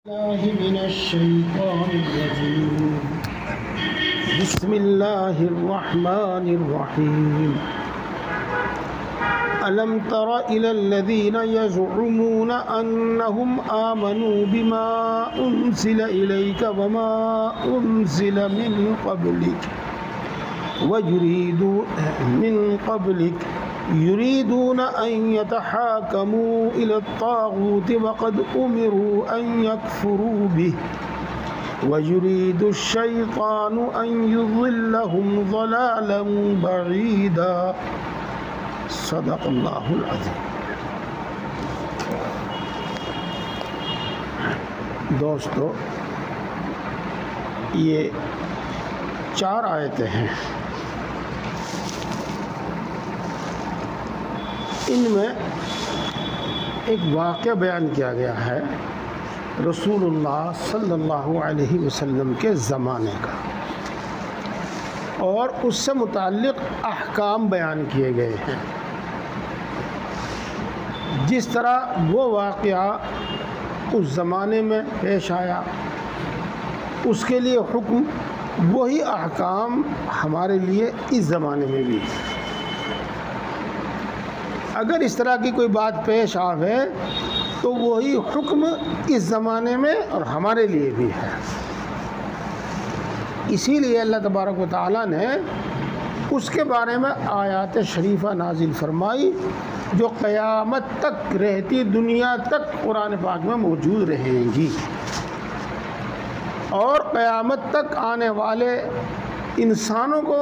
الله من الشيطان الرجيم. بسم الله الرحمن الرحيم. ألم تر إلى الذين يزعمون أنهم آمنوا بما أنزل إليك وما أنزل من قبلك يريدون أن يتحاكموا إلى الطاغوت وقد أمروا أن يكفروا به ويريد الشيطان أن يضلهم ضلالا بعيدا. صدق اللہ العظیم. دوستو، یہ 4 آیتیں ہیں. ان میں ایک واقعہ بیان کیا گیا ہے رسول اللہ صلی اللہ علیہ وسلم کے زمانے کا، اور اس سے متعلق احکام بیان کیے گئے ہیں. جس طرح وہ واقعہ اس زمانے میں پیش آیا، اس کے لیے حکم، وہی احکام ہمارے لیے اس زمانے میں بھی. اگر اس طرح کی کوئی بات پیش آوے تو وہی حکم اس زمانے میں اور ہمارے لیے بھی ہے. اسی لیے اللہ تبارک و تعالیٰ نے اس کے بارے میں آیات شریفہ نازل فرمائی جو قیامت تک رہتی دنیا تک قرآن پاک میں موجود رہیں گی، اور قیامت تک آنے والے انسانوں کو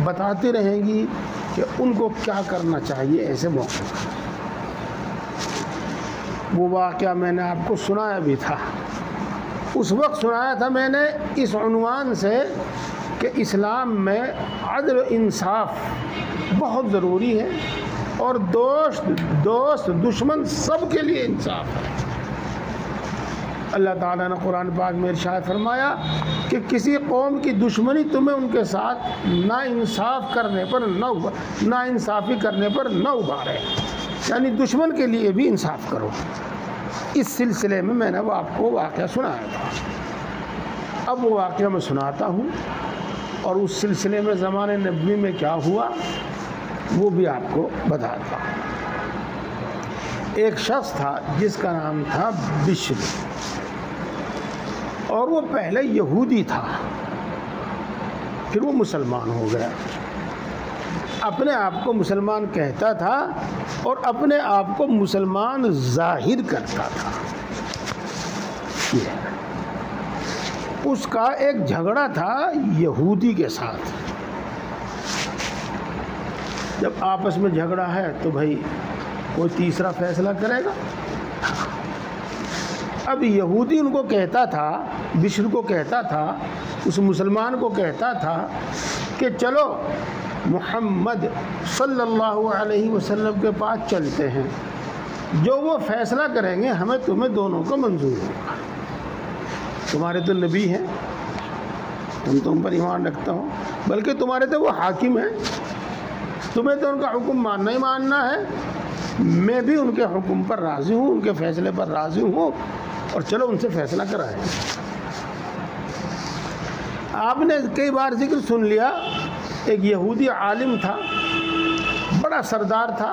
بتاتی رہیں گی کہ ان کو کیا کرنا چاہیے ایسے موقع پر. وہ واقعہ میں نے آپ کو سنایا بھی تھا. اس وقت سنایا تھا میں نے اس عنوان سے کہ اسلام میں عدل و انصاف بہت ضروری ہے، اور دوست دشمن سب کے لیے انصاف ہے. اللہ تعالیٰ نے قرآن پاک میں ارشاد فرمایا کہ کسی قوم کی دشمنی تمہیں ان کے ساتھ ناانصافی کرنے پر نہ ابھارے، یعنی دشمن کے لیے بھی انصاف کرو. اس سلسلے میں میں نے وہ آپ کو واقعہ سنایا تھا. اب وہ واقعہ میں سناتا ہوں، اور اس سلسلے میں زمانے نبوی میں کیا ہوا وہ بھی آپ کو بتاتا ہوں. ایک شخص تھا جس کا نام تھا بشر، اور وہ پہلے یہودی تھا، پھر وہ مسلمان ہو گیا. اپنے آپ کو مسلمان کہتا تھا اور اپنے آپ کو مسلمان ظاہر کرتا تھا. اس کا ایک جھگڑا تھا یہودی کے ساتھ. جب آپس میں جھگڑا ہے تو بھائی کوئی تیسرا فیصلہ کرے گا. اب یہودی ان کو کہتا تھا، بشر کو کہتا تھا، اس مسلمان کو کہتا تھا کہ چلو محمد صلی اللہ علیہ وسلم کے پاس چلتے ہیں، جو وہ فیصلہ کریں گے ہمیں تمہیں دونوں کو منظور ہوگا. تمہارے تو نبی ہیں، تم پر ایمان رکھتا ہوں، بلکہ تمہارے تو وہ حاکم ہیں، تمہیں تو ان کا حکم ماننا ہی ماننا ہے. میں بھی ان کے حکم پر راضی ہوں، ان کے فیصلے پر راضی ہوں، اور چلو ان سے فیصلہ کرائیں. آپ نے کئی بار ذکر سن لیا، ایک یہودی عالم تھا، بڑا سردار تھا،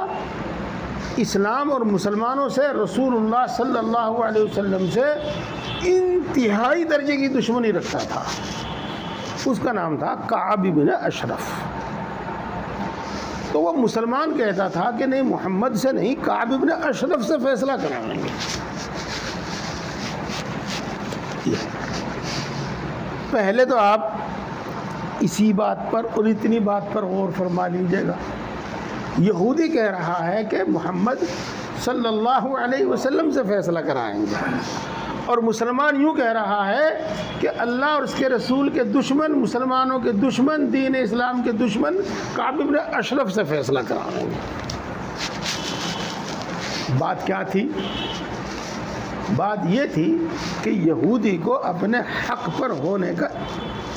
اسلام اور مسلمانوں سے، رسول اللہ صلی اللہ علیہ وسلم سے انتہائی درجے کی دشمنی رکھتا تھا. اس کا نام تھا کعب بن اشرف. تو وہ مسلمان کہتا تھا کہ نہیں، محمد سے نہیں، کعب بن اشرف سے فیصلہ کرائیں گے. پہلے تو آپ اسی بات پر اور اتنی بات پر غور فرما لیجیے گا. یہودی کہہ رہا ہے کہ محمد صلی اللہ علیہ وسلم سے فیصلہ کرائیں گے، اور مسلمان یوں کہہ رہا ہے کہ اللہ اور اس کے رسول کے دشمن، مسلمانوں کے دشمن، دین اسلام کے دشمن کعب بن اشرف سے فیصلہ کرائیں گے. بات کیا تھی؟ بات یہ تھی کہ یہودی کو اپنے حق پر ہونے کا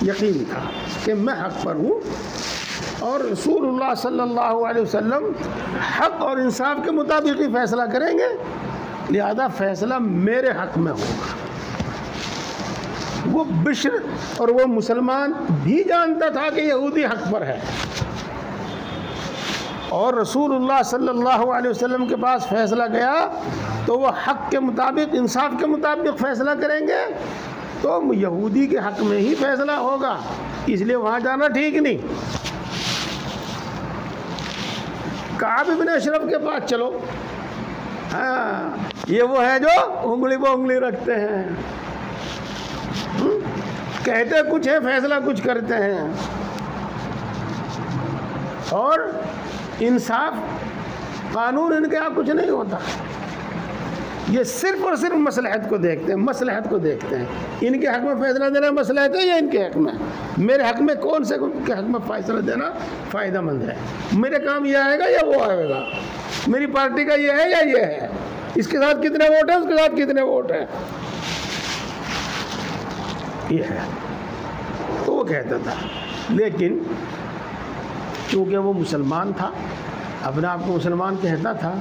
یقین تھا کہ میں حق پر ہوں، اور رسول اللہ صلی اللہ علیہ وسلم حق اور انصاف کے مطابق ہی فیصلہ کریں گے، لہذا فیصلہ میرے حق میں ہوگا. وہ بشر اور وہ مسلمان بھی جانتا تھا کہ یہودی حق پر ہے، اور رسول اللہ صلی اللہ علیہ وسلم کے پاس فیصلہ گیا تو وہ حق کے مطابق، انصاف کے مطابق فیصلہ کریں گے تو یہودی کے حق میں ہی فیصلہ ہوگا، اس لیے وہاں جانا ٹھیک نہیں۔ کعب بن اشرف کے پاس چلو، ہاں یہ وہ ہے جو انگلی پہ انگلی رکھتے ہیں، کہتے کچھ ہے فیصلہ کچھ کرتے ہیں، اور انصاف قانون ان کے یہاں کچھ نہیں ہوتا، یہ صرف اور صرف مصلحت کو دیکھتے ہیں، مصلحت کو دیکھتے ہیں، ان کے حق میں فیصلہ دینا مصلحت ہے یا ان کے حق میں، میرے حق میں کون سے کے حق میں فیصلہ دینا فائدہ مند ہے، میرے کام یہ آئے گا یا وہ آئے گا، میری پارٹی کا یہ ہے یا یہ ہے، اس کے ساتھ کتنے ووٹ ہیں، اس کے ساتھ کتنے ووٹ ہیں، یہ ہے۔ تو وہ کہتا تھا، لیکن چونکہ وہ مسلمان تھا، اپنے آپ کو مسلمان کہتا تھا،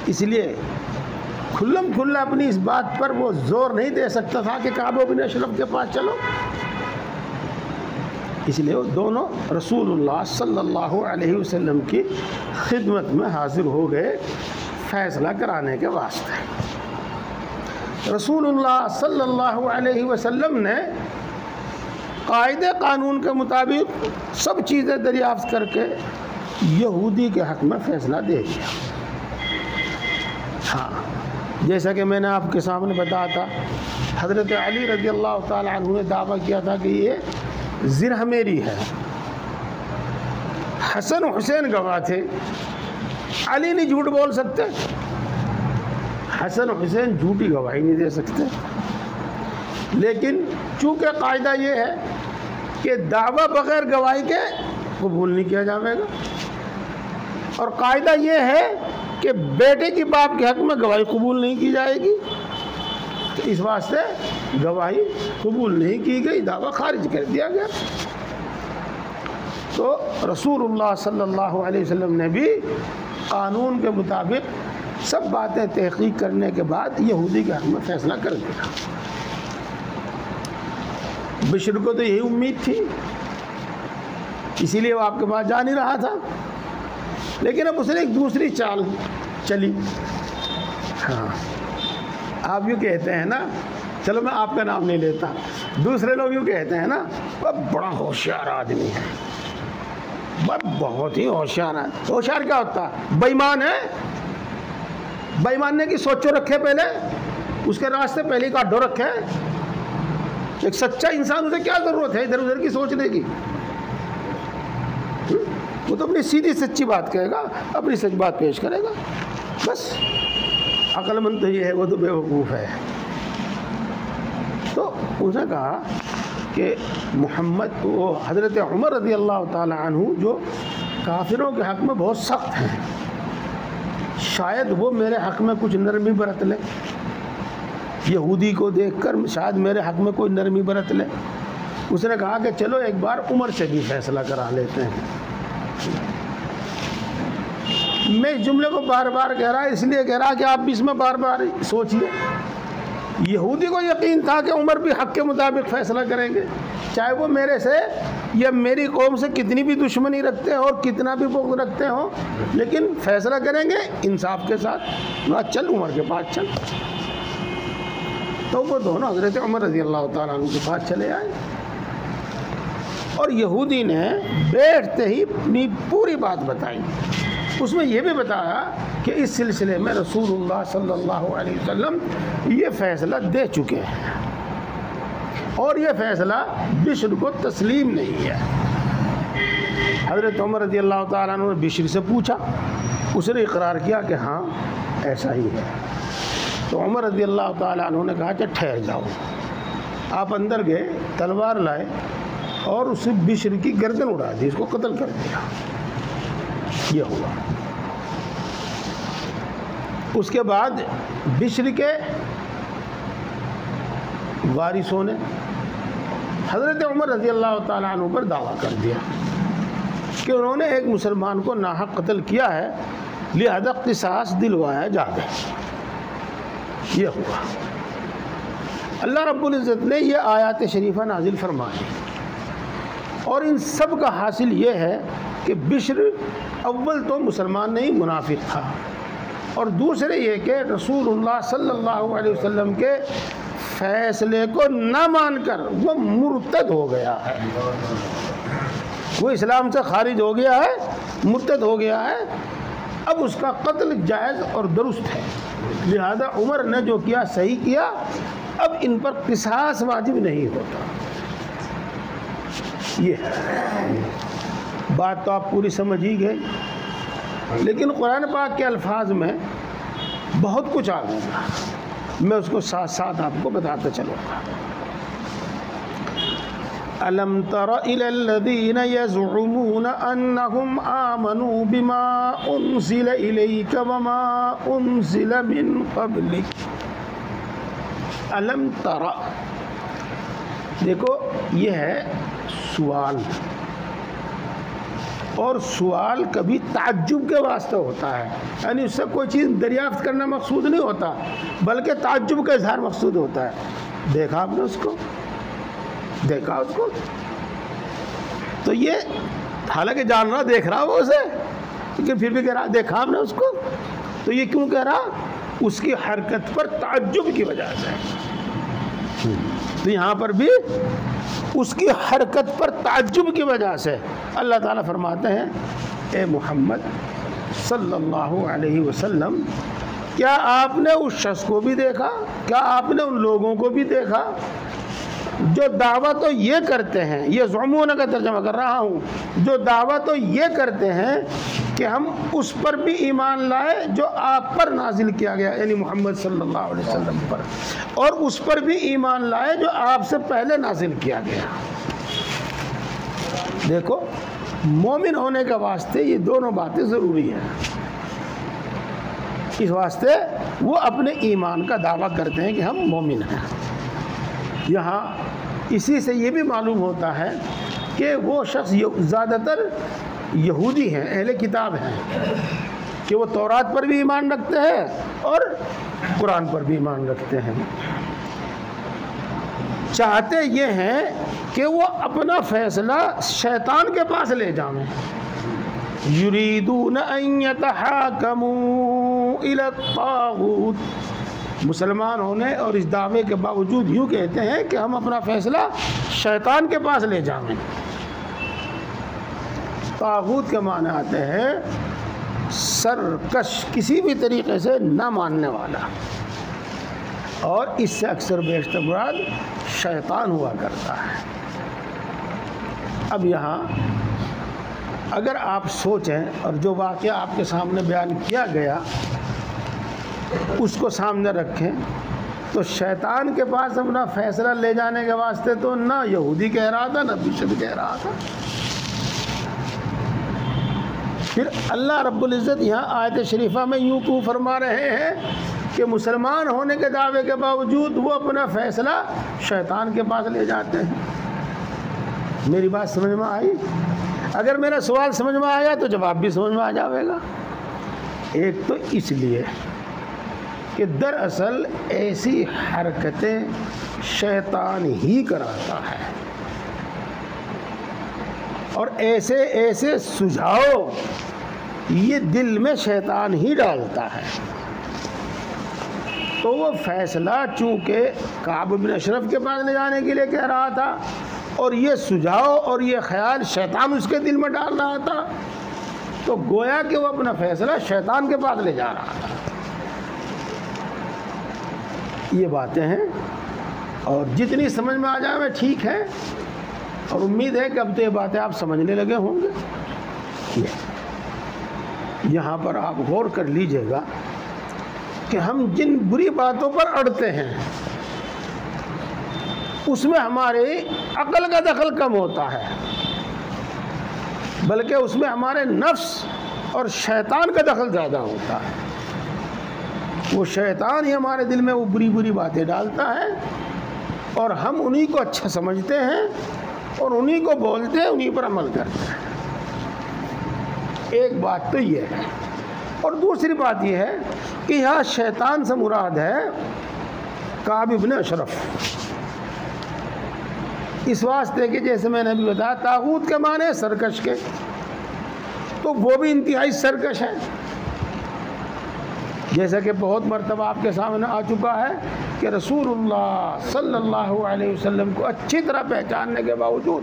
اس لیے کھلم کھلا اپنی اس بات پر وہ زور نہیں دے سکتا تھا کہ کعب بن اشرف کے پاس چلو، اس لیے وہ دونوں رسول اللہ صلی اللہ علیہ وسلم کی خدمت میں حاضر ہو گئے فیصلہ کرانے کے واسطے۔ رسول اللہ صلی اللہ علیہ وسلم نے قاعدے قانون کے مطابق سب چیزیں دریافت کر کے یہودی کے حق میں فیصلہ دے دیا۔ ہاں، جیسا کہ میں نے آپ کے سامنے بتایا تھا، حضرت علی رضی اللہ تعالیٰ عنہ نے دعویٰ کیا تھا کہ یہ زرہ میری ہے، حسن و حسین گواہ تھے، علی نہیں جھوٹ بول سکتے، حسن و حسین جھوٹی گواہی نہیں دے سکتے، لیکن چونکہ قاعدہ یہ ہے کہ دعویٰ بغیر گواہی کے قبول نہیں کیا جائے گا، اور قاعدہ یہ ہے کہ بیٹے کی باپ کے حق میں گواہی قبول نہیں کی جائے گی، تو اس واسطے گواہی قبول نہیں کی گئی، دعویٰ خارج کر دیا گیا۔ تو رسول اللہ صلی اللہ علیہ وسلم نے بھی قانون کے مطابق سب باتیں تحقیق کرنے کے بعد یہودی کے حق میں فیصلہ کر دیا۔ بشر کو تو یہی امید تھی، اسی لیے وہ آپ کے پاس جا نہیں رہا تھا، لیکن اب اس نے ایک دوسری چال چلی۔ ہاں، آپ یوں کہتے ہیں نا، چلو میں آپ کا نام نہیں لیتا، دوسرے لوگ یوں کہتے ہیں نا، وہ بڑا ہوشیار آدمی ہے، بہت ہی ہوشیار ہے۔ ہوشیار کیا ہوتا ہے؟ بے ایمان ہے، بے ایمان نے کی سوچو رکھے، پہلے اس کے راستے پہلے کاٹو رکھے۔ ایک سچا انسان، اسے کیا ضرورت ہے ادھر ادھر کی سوچنے کی؟ وہ تو اپنی سیدھی سچی بات کہے گا، اپنی سچ بات پیش کرے گا، بس۔ عقل مند تو یہ ہے، وہ تو بے وقوف ہے۔ تو اس نے کہا کہ محمد، وہ حضرت عمر رضی اللہ تعالی عنہ جو کافروں کے حق میں بہت سخت ہیں، شاید وہ میرے حق میں کچھ نرمی برت لے، یہودی کو دیکھ کر شاید میرے حق میں کوئی نرمی برت لے۔ اس نے کہا کہ چلو ایک بار عمر سے بھی فیصلہ کرا لیتے ہیں۔ میں اس جملے کو بار بار کہہ رہا، اس لیے کہہ رہا کہ آپ بھی اس میں بار بار سوچیے۔ یہودی کو یقین تھا کہ عمر بھی حق کے مطابق فیصلہ کریں گے، چاہے وہ میرے سے یا میری قوم سے کتنی بھی دشمنی رکھتے ہوں اور کتنا بھی بغض رکھتے ہوں، لیکن فیصلہ کریں گے انصاف کے ساتھ۔ چل عمر کے پاس چل۔ تو وہ دونوں حضرت عمر رضی اللہ تعالیٰ عنہ کے پاس چلے آئے، اور یہودی نے بیٹھتے ہی اپنی پوری بات بتائی۔ اس میں یہ بھی بتایا کہ اس سلسلے میں رسول اللہ صلی اللہ علیہ وسلم یہ فیصلہ دے چکے ہیں، اور یہ فیصلہ بشر کو تسلیم نہیں ہے۔ حضرت عمر رضی اللہ تعالیٰ عنہ نے بشر سے پوچھا، اس نے اقرار کیا کہ ہاں ایسا ہی ہے۔ تو عمر رضی اللہ تعالیٰ عنہ نے کہا کہ ٹھہر جاؤ۔ آپ اندر گئے، تلوار لائے اور اسے بشر کی گردن اڑا دی، اس کو قتل کر دیا۔ یہ ہوا۔ اس کے بعد بشر کے وارثوں نے حضرت عمر رضی اللہ تعالیٰ عنہ پر دعویٰ کر دیا کہ انہوں نے ایک مسلمان کو ناحق قتل کیا ہے، لہذا قصاص دلوایا جائے۔ یہ ہوا۔ اللہ رب العزت نے یہ آیات شریفہ نازل فرمائی، اور ان سب کا حاصل یہ ہے کہ بشر اول تو مسلمان نہیں منافق تھا، اور دوسرے یہ کہ رسول اللہ صلی اللہ علیہ وسلم کے فیصلے کو نہ مان کر وہ مرتد ہو گیا ہے، وہ اسلام سے خارج ہو گیا ہے، مرتد ہو گیا ہے، اب اس کا قتل جائز اور درست ہے، لہذا عمر نے جو کیا صحیح کیا، اب ان پر قصاص واجب نہیں ہوتا۔ یہ ہے بات، تو آپ پوری سمجھ ہی گئے، لیکن قرآن پاک کے الفاظ میں بہت کچھ آ گیا، میں اس کو ساتھ ساتھ آپ کو بتاتا چلوں گا۔ أَلَمْ تَرَ إِلَى الَّذِينَ يَزْعُمُونَ أَنَّهُمْ آمَنُوا بِمَا أُنزِلَ إِلَيْكَ وَمَا أُنزِلَ مِن قَبْلِكَ۔ أَلَمْ تَرَ، دیکھو یہ ہے سوال، اور سوال کبھی تعجب کے واسطے ہوتا ہے، یعنی اس سے کوئی چیز دریافت کرنا مقصود نہیں ہوتا، بلکہ تعجب کا اظہار مقصود ہوتا ہے۔ دیکھا آپ نے اس کو، دیکھا اس کو، تو یہ حالانکہ جان رہا، دیکھ رہا وہ اسے، لیکن پھر بھی کہہ رہا دیکھا آپ نے اس کو، تو یہ کیوں کہہ رہا؟ اس کی حرکت پر تعجب کی وجہ سے۔ تو یہاں پر بھی اس کی حرکت پر تعجب کی وجہ سے اللہ تعالیٰ فرماتے ہیں اے محمد صلی اللہ علیہ وسلم، کیا آپ نے اس شخص کو بھی دیکھا، کیا آپ نے ان لوگوں کو بھی دیکھا جو دعویٰ تو یہ کرتے ہیں، یہ زعمون کا ترجمہ کر رہا ہوں، جو دعویٰ تو یہ کرتے ہیں کہ ہم اس پر بھی ایمان لائے جو آپ پر نازل کیا گیا، یعنی محمد صلی اللہ علیہ وسلم پر، اور اس پر بھی ایمان لائے جو آپ سے پہلے نازل کیا گیا۔ دیکھو مومن ہونے کا واسطے یہ دونوں باتیں ضروری ہیں، اس واسطے وہ اپنے ایمان کا دعویٰ کرتے ہیں کہ ہم مومن ہیں۔ یہاں اسی سے یہ بھی معلوم ہوتا ہے کہ وہ شخص زیادہ تر یہودی ہیں، اہل کتاب ہیں، کہ وہ تورات پر بھی ایمان رکھتے ہیں اور قرآن پر بھی ایمان رکھتے ہیں، چاہتے یہ ہیں کہ وہ اپنا فیصلہ شیطان کے پاس لے جائیں۔ یریدون ان یتحاکموا الی الطاغوت، مسلمان ہونے اور اس دعوے کے باوجود یوں کہتے ہیں کہ ہم اپنا فیصلہ شیطان کے پاس لے جائیں۔ طاغوت کے معنی آتے ہیں سرکش، کسی بھی طریقے سے نہ ماننے والا، اور اس سے اکثر بیشتر مراد شیطان ہوا کرتا ہے۔ اب یہاں اگر آپ سوچیں اور جو واقعہ آپ کے سامنے بیان کیا گیا اس کو سامنے رکھیں، تو شیطان کے پاس اپنا فیصلہ لے جانے کے واسطے تو نہ یہودی کہہ رہا تھا نہ بشر کہہ رہا تھا۔ پھر اللہ رب العزت یہاں آیت شریفہ میں یوں کیوں فرما رہے ہیں کہ مسلمان ہونے کے دعوے کے باوجود وہ اپنا فیصلہ شیطان کے پاس لے جاتے ہیں؟ میری بات سمجھ میں آئی؟ اگر میرا سوال سمجھ میں آیا تو جواب بھی سمجھ میں آ جاوے گا۔ ایک تو اس لیے کہ دراصل ایسی حرکتیں شیطان ہی کراتا ہے، اور ایسے ایسے سجھاؤ یہ دل میں شیطان ہی ڈالتا ہے۔ تو وہ فیصلہ چونکہ کعب بن اشرف کے پاس لے جانے کے لیے کہہ رہا تھا، اور یہ سجھاؤ اور یہ خیال شیطان اس کے دل میں ڈال رہا تھا، تو گویا کہ وہ اپنا فیصلہ شیطان کے پاس لے جا رہا تھا۔ یہ باتیں ہیں، اور جتنی سمجھ میں آ جائے میں ٹھیک ہے، اور امید ہے کہ اب تو یہ باتیں آپ سمجھنے لگے ہوں گے۔ یہاں پر آپ غور کر لیجئے گا کہ ہم جن بری باتوں پر اڑتے ہیں اس میں ہماری عقل کا دخل کم ہوتا ہے، بلکہ اس میں ہمارے نفس اور شیطان کا دخل زیادہ ہوتا ہے۔ وہ شیطان ہی ہمارے دل میں وہ بری بری باتیں ڈالتا ہے، اور ہم انہی کو اچھا سمجھتے ہیں اور انہی کو بولتے ہیں، انہی پر عمل کرتے ہیں۔ ایک بات تو یہ ہے، اور دوسری بات یہ ہے کہ یہاں شیطان سے مراد ہے کعب بن اشرف۔ اس واسطے کہ جیسے میں نے ابھی بتایا طاغوت کے معنی سرکش کے، تو وہ بھی انتہائی سرکش ہے. جیسا کہ بہت مرتبہ آپ کے سامنے آ چکا ہے کہ رسول اللہ صلی اللہ علیہ وسلم کو اچھی طرح پہچاننے کے باوجود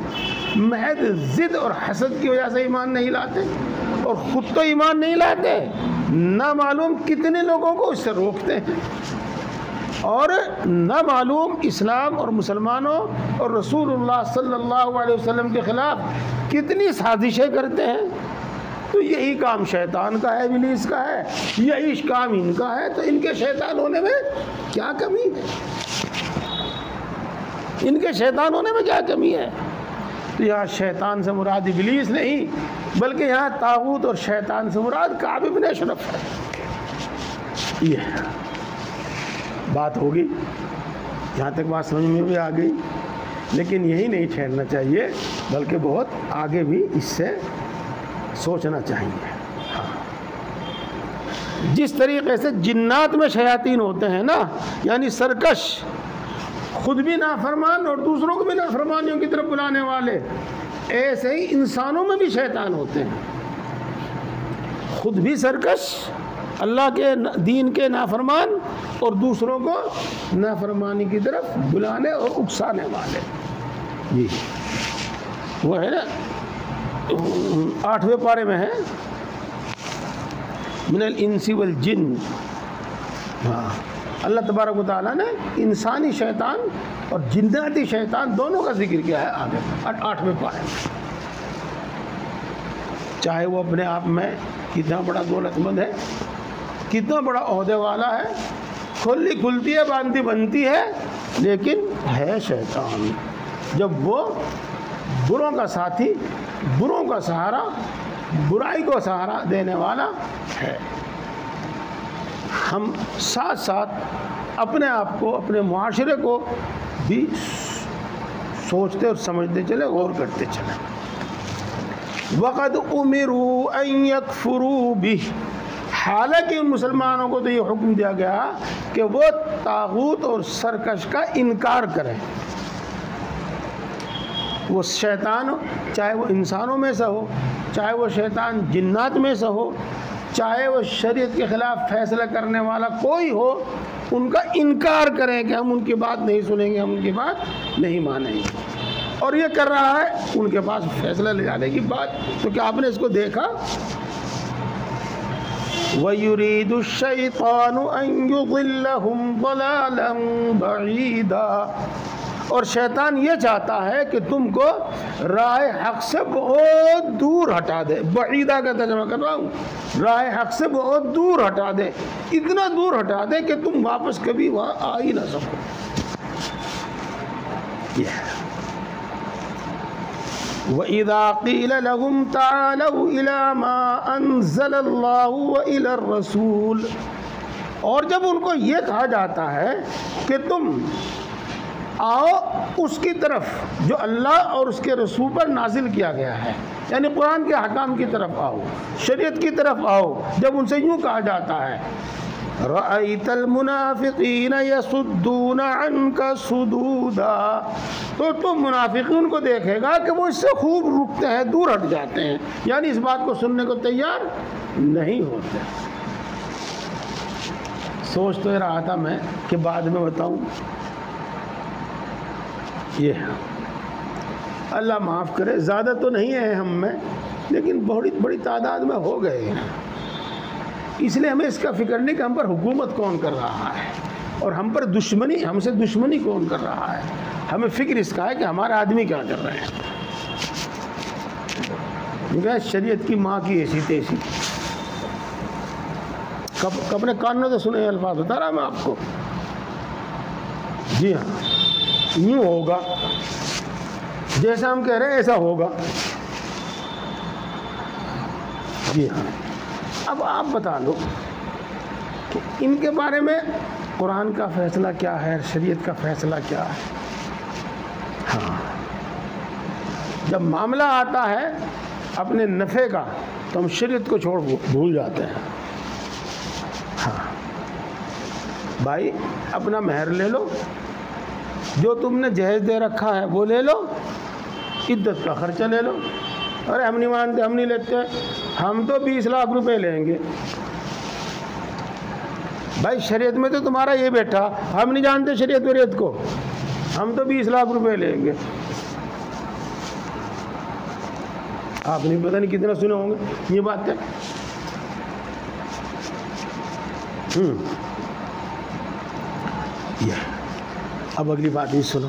محض ضد اور حسد کی وجہ سے ایمان نہیں لاتے، اور خود تو ایمان نہیں لاتے، نہ معلوم کتنے لوگوں کو اس سے روکتے ہیں، اور نہ معلوم اسلام اور مسلمانوں اور رسول اللہ صلی اللہ علیہ وسلم کے خلاف کتنی سازشیں کرتے ہیں. تو یہی کام شیطان کا ہے، ابلیس کا ہے، یہی کام ان کا ہے، تو ان کے شیطان ہونے میں کیا کمی ہے؟ ان کے شیطان ہونے میں کیا کمی ہے؟ تو یہاں شیطان سے مراد ابلیس نہیں، بلکہ یہاں طاغوت اور شیطان سے مراد کعب بن اشرف ہے. یہ بات ہوگی، یہاں تک بات سمجھ میں بھی آ گئی، لیکن یہی نہیں ٹھہرنا چاہیے، بلکہ بہت آگے بھی اس سے سوچنا چاہیے. جس طریقے سے جنات میں شیاطین ہوتے ہیں نا، یعنی سرکش، خود بھی نافرمان اور دوسروں کو بھی نافرمانیوں کی طرف بلانے والے، ایسے ہی انسانوں میں بھی شیطان ہوتے ہیں، خود بھی سرکش، اللہ کے دین کے نافرمان، اور دوسروں کو نافرمانی کی طرف بلانے اور اکسانے والے. جی وہ ہے نا 8ویں پارے میں ہے من الانس والجن. ہاں اللہ تبارک و تعالیٰ نے انسانی شیطان اور جناتی شیطان دونوں کا ذکر کیا ہے آگے 8ویں پارے میں. چاہے وہ اپنے آپ میں کتنا بڑا دولت مند ہے، کتنا بڑا عہدے والا ہے، کھلی کھلتی ہے، باندھی بنتی ہے، لیکن ہے شیطان. جب وہ بروں کا ساتھی، بروں کا سہارا، برائی کو سہارا دینے والا ہے. ہم ساتھ ساتھ اپنے آپ کو، اپنے معاشرے کو بھی سوچتے اور سمجھتے چلے، غور کرتے چلے. وَقَدْ أُمِرُوا أَن يَكْفُرُوا بِهِ، حالانکہ ان مسلمانوں کو تو یہ حکم دیا گیا کہ وہ طاغوت اور سرکش کا انکار کریں. وہ شیطان، چاہے وہ انسانوں میں سے ہو، چاہے وہ شیطان جنات میں سے ہو، چاہے وہ شریعت کے خلاف فیصلہ کرنے والا کوئی ہو، ان کا انکار کریں کہ ہم ان کی بات نہیں سنیں گے، ہم ان کی بات نہیں مانیں گے. اور یہ کر رہا ہے ان کے پاس فیصلہ لے جانے کی بات. تو کیا آپ نے اس کو دیکھا؟ وَيُرِيدُ الشَّيْطَانُ أَن يُضِلَّهُمْ ضَلَالًا بَعِيدًا، اور شیطان یہ چاہتا ہے کہ تم کو راہ حق سے بہت دور ہٹا دے. بعیدہ کا ترجمہ کر رہا ہوں، راہ حق سے بہت دور ہٹا دے، اتنا دور ہٹا دے کہ تم واپس کبھی وہاں آ ہی نہ سکو. وَإِذَا قِيلَ لَهُمْ تَعَالَوْا إِلَى مَا أَنزَلَ اللَّهُ وَإِلَى الرَّسُولِ، اور جب ان کو یہ کہا جاتا ہے کہ تم آؤ اس کی طرف جو اللہ اور اس کے رسول پر نازل کیا گیا ہے، یعنی قرآن کے احکام کی طرف آؤ، شریعت کی طرف آؤ، جب ان سے یوں کہا جاتا ہے رَأَيْتَ الْمُنَافِقِينَ يَصُدُّونَ عَنْكَ صُدُودًا، تو تم منافقین کو دیکھے گا کہ وہ اس سے خوب رکتے ہیں، دور ہٹ جاتے ہیں، یعنی اس بات کو سننے کو تیار نہیں ہوتے. سوچ تو رہا تھا میں کہ بعد میں بتاؤں. یہ اللہ معاف کرے، زیادہ تو نہیں ہے ہم میں، لیکن بہت بڑی تعداد میں ہو گئے ہیں. اس لیے ہمیں اس کا فکر نہیں کہ ہم پر حکومت کون کر رہا ہے اور ہم پر دشمنی، ہم سے دشمنی کون کر رہا ہے. ہمیں فکر اس کا ہے کہ ہمارے آدمی کیا کر رہے ہیں. شریعت کی ماں کی ایسی تیسی، اپنے کانوں سے سنے الفاظ بتا رہا میں آپ کو. جی ہاں، یوں ہوگا، جیسا ہم کہہ رہے ہیں ایسا ہوگا. جی ہاں. اب آپ بتا دو کہ ان کے بارے میں قرآن کا فیصلہ کیا ہے، شریعت کا فیصلہ کیا ہے. ہاں، جب معاملہ آتا ہے اپنے نفع کا تو ہم شریعت کو چھوڑ بھول جاتے ہیں. ہاں بھائی، اپنا مہر لے لو، جو تم نے جہیز دے رکھا ہے وہ لے لو، عدت کا خرچہ لے لو۔ ارے ہم نہیں مانتے، ہم نہیں لیتے، ہم تو 20 لاکھ روپے لیں گے۔ بھائی شریعت میں تو تمہارا یہ بیٹھا، ہم نہیں جانتے شریعت وریعت کو، ہم تو 20 لاکھ روپے لیں گے۔ آپ نے پتہ نہیں کتنا سنے ہوں گے یہ بات ہے۔ اب اگلی بات بھی سنو،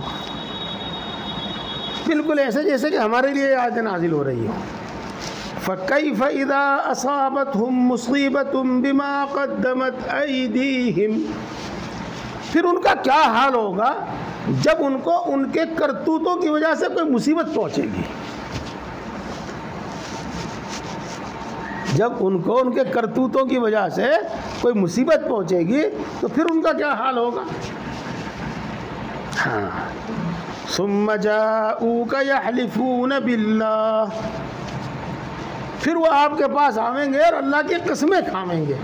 بالکل ایسے جیسے کہ ہمارے لیے آیت نازل ہو رہی ہو۔ فَكَيْفَ إِذَا أَصَابَتْهُمْ مُصِيبَةٌ بِمَا قَدَّمَتْ أَيْدِيهِمْ، پھر ان کا کیا حال ہوگا جب ان کو ان کے کرتوتوں کی وجہ سے کوئی مصیبت پہنچے گی، جب ان کو ان کے کرتوتوں کی وجہ سے کوئی مصیبت پہنچے گی تو پھر ان کا کیا حال ہوگا۔ ہاں، ثُمَّ جَاءُوكَ يَحْلِفُونَ بِاللَّهِ، پھر وہ آپ کے پاس آئیں گے اور اللہ کی قسمیں کھائیں گے۔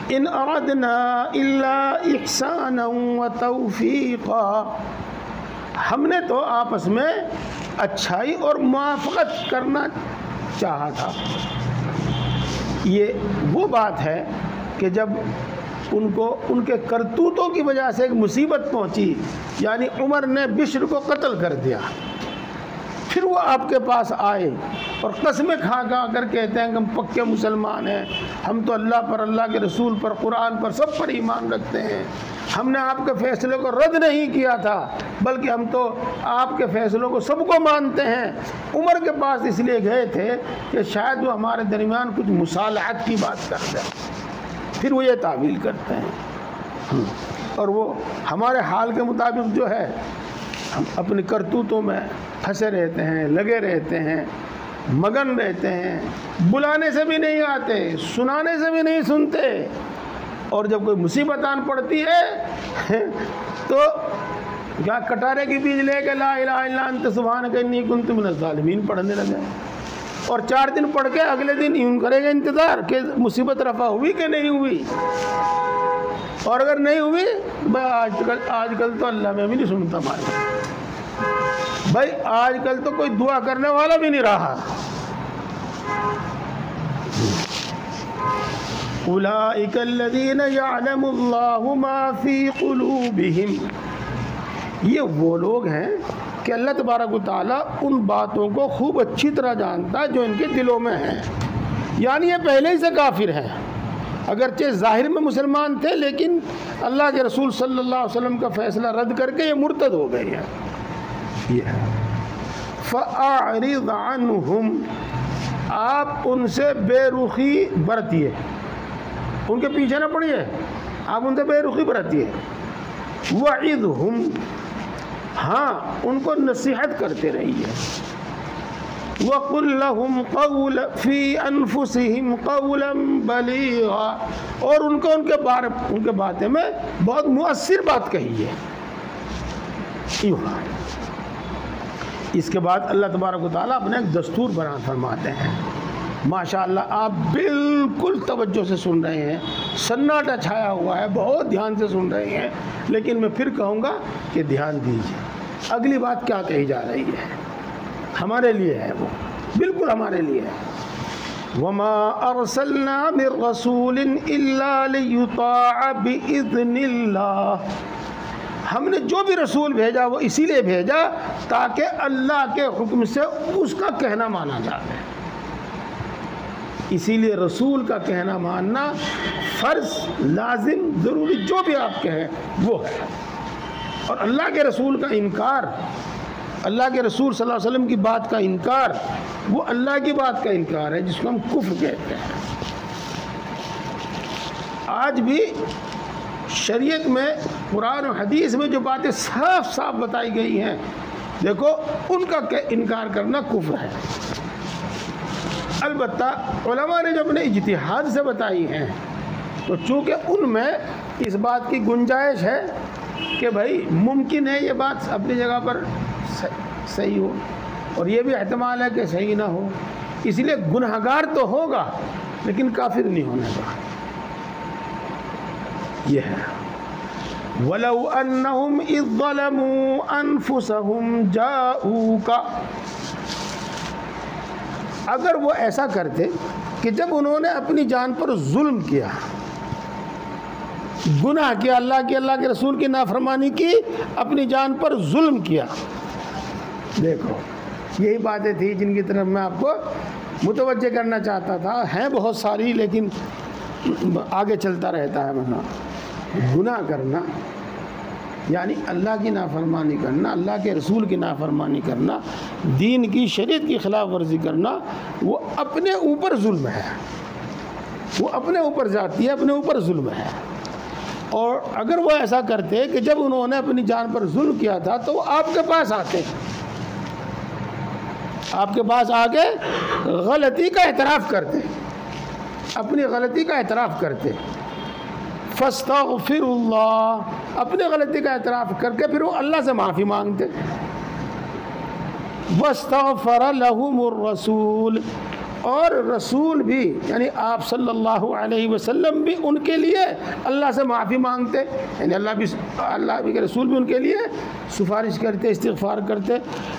ان اردنا الا احسانا وتوفیقا، ہم نے تو آپس میں اچھائی اور موافقت کرنا چاہا تھا۔ یہ وہ بات ہے کہ جب ان کو ان کے کرتوتوں کی وجہ سے ایک مصیبت پہنچی، یعنی عمر نے بشر کو قتل کر دیا، پھر وہ آپ کے پاس آئے اور قسمیں کھا کر کہتے ہیں کہ ہم پکے مسلمان ہیں، ہم تو اللہ پر، اللہ کے رسول پر، قرآن پر، سب پر ایمان رکھتے ہیں، ہم نے آپ کے فیصلے کو رد نہیں کیا تھا بلکہ ہم تو آپ کے فیصلوں کو سب کو مانتے ہیں۔ عمر کے پاس اس لیے گئے تھے کہ شاید وہ ہمارے درمیان کچھ مصالحت کی بات کر دیں، پھر وہ یہ تعویل کرتے ہیں اور وہ ہمارے حال کے مطابق جو ہے ہم اپنے کرتوتوں میں پھنسے رہتے ہیں، لگے رہتے ہیں، مگن رہتے ہیں، بلانے سے بھی نہیں آتے، سنانے سے بھی نہیں سنتے، اور جب کوئی مصیبت آن پڑتی ہے تو کیا کٹارے کی بیج لے کے لا الہ الا انت سبحانک انی کنت من الظالمین پڑھنے لگے، اور 4 دن پڑھ کے اگلے دن یوں کرے گا انتظار کہ مصیبت رفع ہوئی کہ نہیں ہوئی، اور اگر نہیں ہوئی آج کل تو اللہ میں بھی نہیں سنتا مانا، بھائی آج کل تو کوئی دعا کرنے والا بھی نہیں رہا۔ اولئک الذین یعلم اللہ ما فی قلوبہم، یہ وہ لوگ ہیں کہ اللہ تبارک و تعالیٰ ان باتوں کو خوب اچھی طرح جانتا ہے جو ان کے دلوں میں ہیں، یعنی یہ پہلے ہی سے کافر ہیں، اگرچہ ظاہر میں مسلمان تھے لیکن اللہ کے رسول صلی اللہ علیہ وسلم کا فیصلہ رد کر کے یہ مرتد ہو گئے ہیں۔ فَأَعْرِضْ عَنْهُمْ، آپ ان سے بے رخی برتیے، ان کے پیچھے نہ پڑیے، آپ ان سے بے رخی برتیے۔ وَعِظْهُمْ، ہاں ان کو نصیحت کرتے رہیے۔ وَقُلْ لَهُمْ قَوْلًا فِي أَنفُسِهِمْ قَوْلًا بَلِيغًا، اور ان کو ان کے باتیں میں بہت مؤثر بات کہیے۔ اس کے بعد اللہ تبارک و تعالیٰ اپنا ایک دستور بنا فرماتے ہیں۔ ماشاءاللہ آپ بالکل توجہ سے سن رہے ہیں، سناٹا چھایا ہوا ہے، بہت دھیان سے سن رہے ہیں، لیکن میں پھر کہوں گا کہ دھیان دیجیے اگلی بات کیا کہی جا رہی ہے، ہمارے لیے ہے، وہ بالکل ہمارے لیے ہے۔ وَمَا أَرْسَلْنَا مِن رَّسُولٍ إِلَّا لِيُطَاعَ بِإِذْنِ اللَّهِ، ہم نے جو بھی رسول بھیجا وہ اسی لیے بھیجا تاکہ اللہ کے حکم سے اس کا کہنا مانا جائے، اسی لیے رسول کا کہنا ماننا فرض، لازم، ضروری، جو بھی آپ کہیں وہ ہے، اور اللہ کے رسول کا انکار، اللہ کے رسول صلی اللہ علیہ وسلم کی بات کا انکار، وہ اللہ کی بات کا انکار ہے جس کو ہم کفر کہتے ہیں۔ آج بھی شریعت میں، قرآن و حدیث میں جو باتیں صاف صاف بتائی گئی ہیں، دیکھو ان کا انکار کرنا کفر ہے۔ البتہ علماء نے جو اپنے اجتہاد سے بتائی ہیں تو چونکہ ان میں اس بات کی گنجائش ہے کہ بھائی ممکن ہے یہ بات اپنی جگہ پر صحیح ہو، اور یہ بھی احتمال ہے کہ صحیح نہ ہو، اس لیے گنہگار تو ہوگا لیکن کافر نہیں ہونے کا، یہ ہے۔ وَلَوْ أَنَّهُمْ إِذْ ظَلَمُوا أَنفُسَهُمْ جَاءُوكَ، اگر وہ ایسا کرتے کہ جب انہوں نے اپنی جان پر ظلم کیا، گناہ کیا، اللہ کے رسول کی نافرمانی کی، اپنی جان پر ظلم کیا. دیکھو یہی باتیں تھیں جن کی طرف میں آپ کو متوجہ کرنا چاہتا تھا. ہیں بہت ساری لیکن آگے چلتا رہتا ہے. ورنہ گناہ کرنا یعنی اللہ کی نافرمانی کرنا، اللہ کے رسول کی نافرمانی کرنا، دین کی شریعت کی خلاف ورزی کرنا، وہ اپنے اوپر ظلم ہے. وہ اپنے اوپر ذاتی ہے، اپنے اوپر ظلم ہے. اور اگر وہ ایسا کرتے کہ جب انہوں نے اپنی جان پر ظلم کیا تھا تو وہ آپ کے پاس آتے، آپ کے پاس آ کے غلطی کا اعتراف کرتے، اپنی غلطی کا اعتراف کرتے. فاستغفر اللہ، اپنی غلطی کا اعتراف کر کے پھر وہ اللہ سے معافی مانگتے. واستغفر لهم الرسول، اور رسول بھی یعنی آپ صلی اللہ علیہ وسلم بھی ان کے لیے اللہ سے معافی مانگتے، یعنی اللہ کے رسول بھی ان کے لیے سفارش کرتے، استغفار کرتے.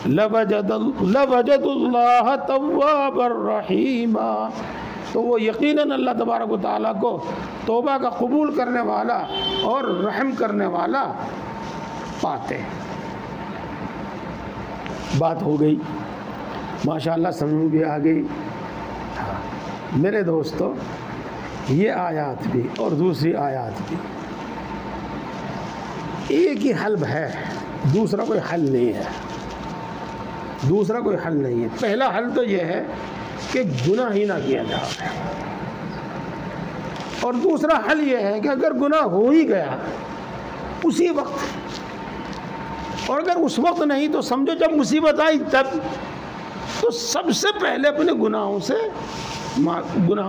لوجد اللہ توابا رحیما، تو وہ یقیناً اللہ تبارک و تعالیٰ کو توبہ کا قبول کرنے والا اور رحم کرنے والا پاتے. بات ہو گئی ماشاءاللہ، سمجھ بھی آ گئی. میرے دوستو یہ آیات بھی اور دوسری آیات بھی ایک ہی حل ہے، دوسرا کوئی حل نہیں ہے. دوسرا کوئی حل نہیں ہے. پہلا حل تو یہ ہے کہ گناہ ہی نہ کیا جائے، اور دوسرا حل یہ ہے کہ اگر گناہ ہو ہی گیا اسی وقت، اور اگر اس وقت نہیں تو سمجھو جب مصیبت آئی تب، تو سب سے پہلے اپنے گناہوں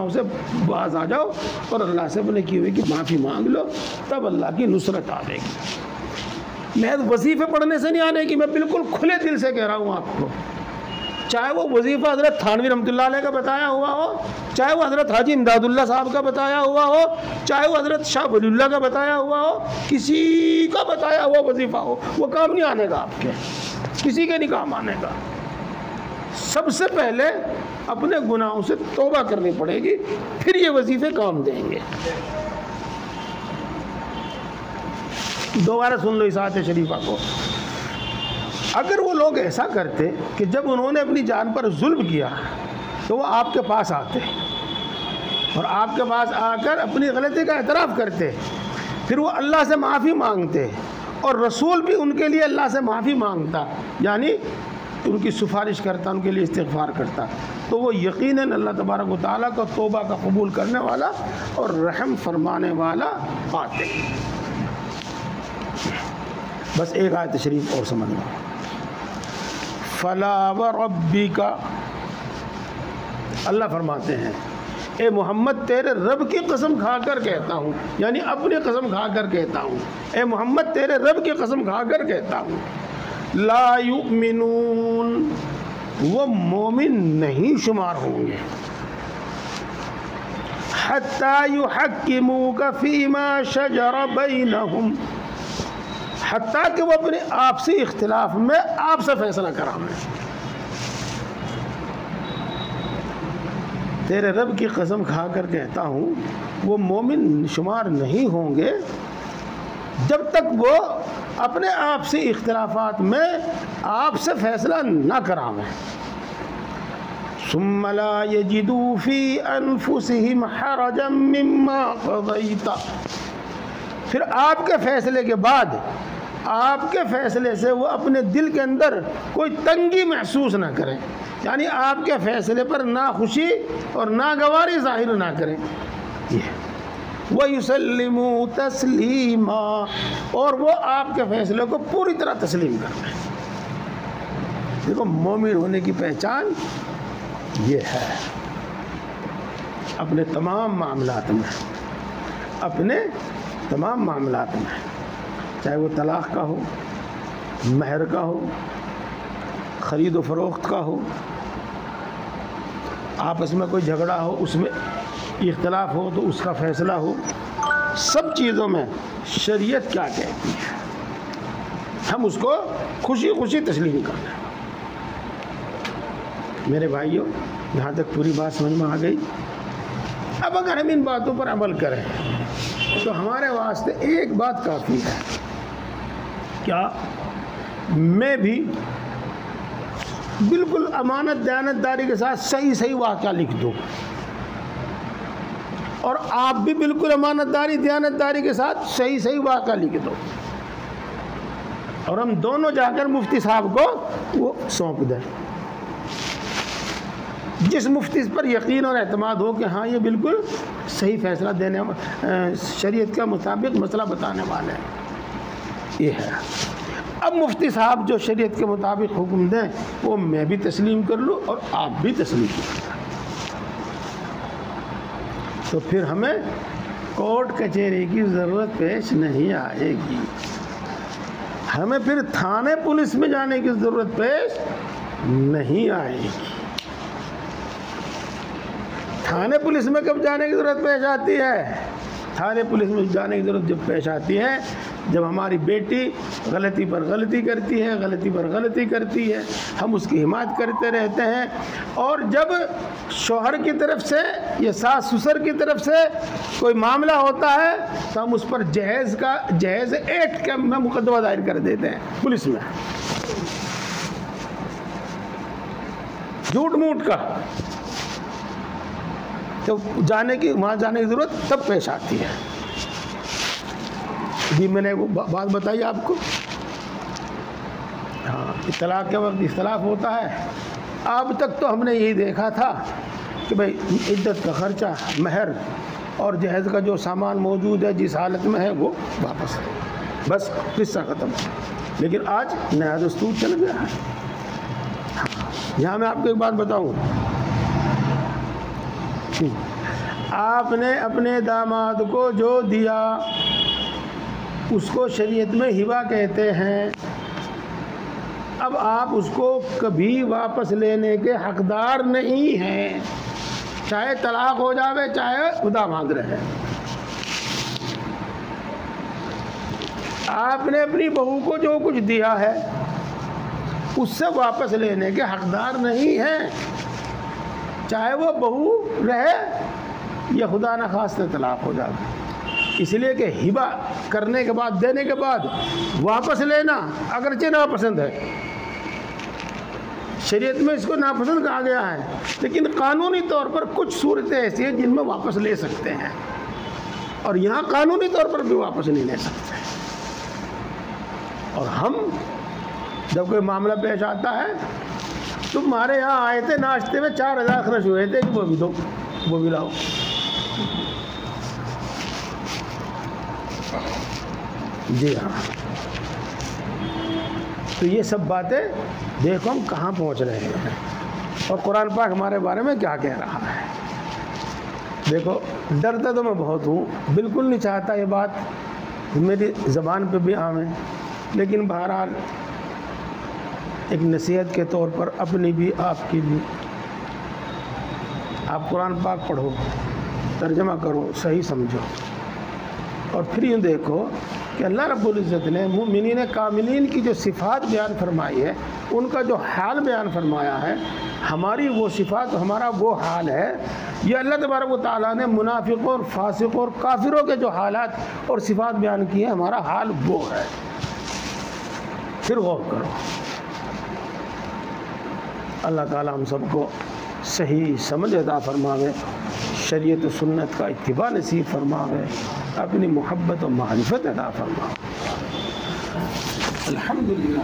سے باز آ جاؤ اور اللہ سے اپنے کی ہوئی کی معافی مانگ لو، تب اللہ کی نصرت آ جائے گی. محض وظیفے پڑھنے سے نہیں آنے کی، میں بالکل کھلے دل سے کہہ رہا ہوں آپ کو. چاہے وہ وظیفہ حضرت تھانوی رحمۃ اللہ علیہ کا بتایا ہوا ہو، چاہے وہ حضرت حاجی امداد اللہ صاحب کا بتایا ہوا ہو، چاہے وہ حضرت شاہ ولی اللہ کا بتایا ہوا ہو، کسی کا بتایا ہوا وظیفہ ہو، وہ کام نہیں آنے گا آپ کے، کسی کے نہیں کام آنے گا. سب سے پہلے اپنے گناہوں سے توبہ کرنی پڑے گی، پھر یہ وظیفے کام دیں گے. دوبارہ سن لو اس آیت شریفہ کو. اگر وہ لوگ ایسا کرتے کہ جب انہوں نے اپنی جان پر ظلم کیا تو وہ آپ کے پاس آتے اور آپ کے پاس آ کر اپنی غلطی کا اعتراف کرتے، پھر وہ اللہ سے معافی مانگتے، اور رسول بھی ان کے لیے اللہ سے معافی مانگتا، یعنی ان کی سفارش کرتا، ان کے لیے استغفار کرتا، تو وہ یقیناً اللہ تبارک و تعالیٰ کو توبہ کا قبول کرنے والا اور رحم فرمانے والا پاتے. بس ایک آیت شریف اور سمجھ لو. فلا وربک، اللہ فرماتے ہیں اے محمد تیرے رب کی قسم کھا کر کہتا ہوں، یعنی اپنی قسم کھا کر کہتا ہوں، اے محمد تیرے رب کی قسم کھا کر کہتا ہوں، لا یؤمنون، وہ مومن نہیں شمار ہوں گے، حتی یحکموک فیما شجر بینہم، حتیٰ کہ وہ اپنے آپسی اختلاف میں آپ سے فیصلہ کرائیں. تیرے رب کی قسم کھا کر کہتا ہوں وہ مومن شمار نہیں ہوں گے جب تک وہ اپنے آپسی اختلافات میں آپ سے فیصلہ نہ کرائیں. ثم لا يجدوا في انفسهم حرجا مما قضيت، پھر آپ کے فیصلے کے بعد، آپ کے فیصلے سے وہ اپنے دل کے اندر کوئی تنگی محسوس نہ کریں، یعنی آپ کے فیصلے پر ناخوشی اور ناگواری ظاہر نہ کریں. وَيُسَلِّمُوا تَسْلِيمًا، اور وہ آپ کے فیصلے کو پوری طرح تسلیم کر لیں. دیکھو مومن ہونے کی پہچان یہ ہے، اپنے تمام معاملات میں، اپنے تمام معاملات میں، چاہے وہ طلاق کا ہو، مہر کا ہو، خرید و فروخت کا ہو، آپس میں کوئی جھگڑا ہو، اس میں اختلاف ہو تو اس کا فیصلہ ہو، سب چیزوں میں شریعت کیا کہتی ہے ہم اس کو خوشی خوشی تسلیم کرنا ہے۔ میرے بھائیوں، یہاں تک پوری بات سمجھ میں آ گئی۔ اب اگر ہم ان باتوں پر عمل کریں تو ہمارے واسطے ایک بات کافی ہے، کیا میں بھی بالکل امانت دیانت داری کے ساتھ صحیح واقعہ لکھ دوں، اور آپ بھی بالکل امانت داری دیانت داری کے ساتھ صحیح واقعہ لکھ دو، اور ہم دونوں جا کر مفتی صاحب کو وہ سونپ دیں۔ جس مفتی پر یقین اور اعتماد ہو کہ ہاں یہ بالکل صحیح فیصلہ دینے، شریعت کا مطابق مسئلہ بتانے والے ہیں، یہ ہے۔ اب مفتی صاحب جو شریعت کے مطابق حکم دیں وہ میں بھی تسلیم کر لوں اور آپ بھی تسلیم کر لیں، تو پھر ہمیں کورٹ کچہری کی ضرورت پیش نہیں آئے گی، ہمیں پھر تھانے پولیس میں جانے کی ضرورت پیش نہیں آئے گی۔ تھانے پولیس میں کب جانے کی ضرورت پیش آتی ہے؟ تھانے پولیس میں جانے کی ضرورت جب پیش آتی ہے جب ہماری بیٹی غلطی پر غلطی کرتی ہے، غلطی پر غلطی کرتی ہے، ہم اس کی حمایت کرتے رہتے ہیں، اور جب شوہر کی طرف سے یا ساس سسر کی طرف سے کوئی معاملہ ہوتا ہے تو ہم اس پر جہیز ایکٹ کا مقدمہ دائر کر دیتے ہیں پولیس میں، جھوٹ موٹ کا، تو وہاں جانے کی ضرورت تب پیش آتی ہے۔ ابھی میں نے وہ بات بتائی آپ کو، ہاں، طلاق کے وقت اختلاف ہوتا ہے۔ اب تک تو ہم نے یہی دیکھا تھا کہ بھئی عدت کا خرچہ، مہر اور جہیز کا جو سامان موجود ہے جس حالت میں ہے وہ واپس ہے، بس قصہ ختم۔ لیکن آج نیا دستور چل گیا ہے۔ یہاں میں آپ کو ایک بات بتاؤں، آپ نے اپنے داماد کو جو دیا اس کو شریعت میں ہبہ کہتے ہیں، اب آپ اس کو کبھی واپس لینے کے حقدار نہیں ہیں، چاہے طلاق ہو جاوے چاہے داماد رہے۔ آپ نے اپنی بہو کو جو کچھ دیا ہے اس سے واپس لینے کے حقدار نہیں ہیں، چاہے وہ بہو رہے یا خدا نخواستہ طلاق ہو جائے، اس لیے کہ ہبہ کرنے کے بعد، دینے کے بعد واپس لینا اگرچہ ناپسند ہے، شریعت میں اس کو ناپسند کہا گیا ہے، لیکن قانونی طور پر کچھ صورتیں ایسی ہیں جن میں واپس لے سکتے ہیں، اور یہاں قانونی طور پر بھی واپس نہیں لے سکتے۔ اور ہم جب کوئی معاملہ پیش آتا ہے، تمہارے یہاں آئے تھے ناشتے میں 4000 خرچ ہوئے تھے کہ وہ بھی دو، وہ بھی لاؤ، جی ہاں۔ تو یہ سب باتیں دیکھو ہم کہاں پہنچ رہے ہیں، اور قرآن پاک ہمارے بارے میں کیا کہہ رہا ہے۔ دیکھو، ڈرتا تو میں بہت ہوں، بالکل نہیں چاہتا یہ بات میری زبان پہ بھی آوے، لیکن بہرحال ایک نصیحت کے طور پر اپنی بھی آپ کی بھی، آپ قرآن پاک پڑھو، ترجمہ کرو، صحیح سمجھو، اور پھر یوں دیکھو کہ اللہ رب العزت نے مومنین کاملین کی جو صفات بیان فرمائی ہے، ان کا جو حال بیان فرمایا ہے، ہماری وہ صفات، ہمارا وہ حال ہے، یہ اللہ تبارک و تعالیٰ نے منافقوں اور فاسقوں اور کافروں کے جو حالات اور صفات بیان کی ہیں، ہمارا حال وہ ہے۔ پھر غور کرو۔ اللہ تعالیٰ ہم سب کو صحیح سمجھ عطا فرماوے، شریعت و سنت کا اتباع نصیب فرماوے، اپنی محبت و معرفت عطا فرماوے۔ الحمدللہ۔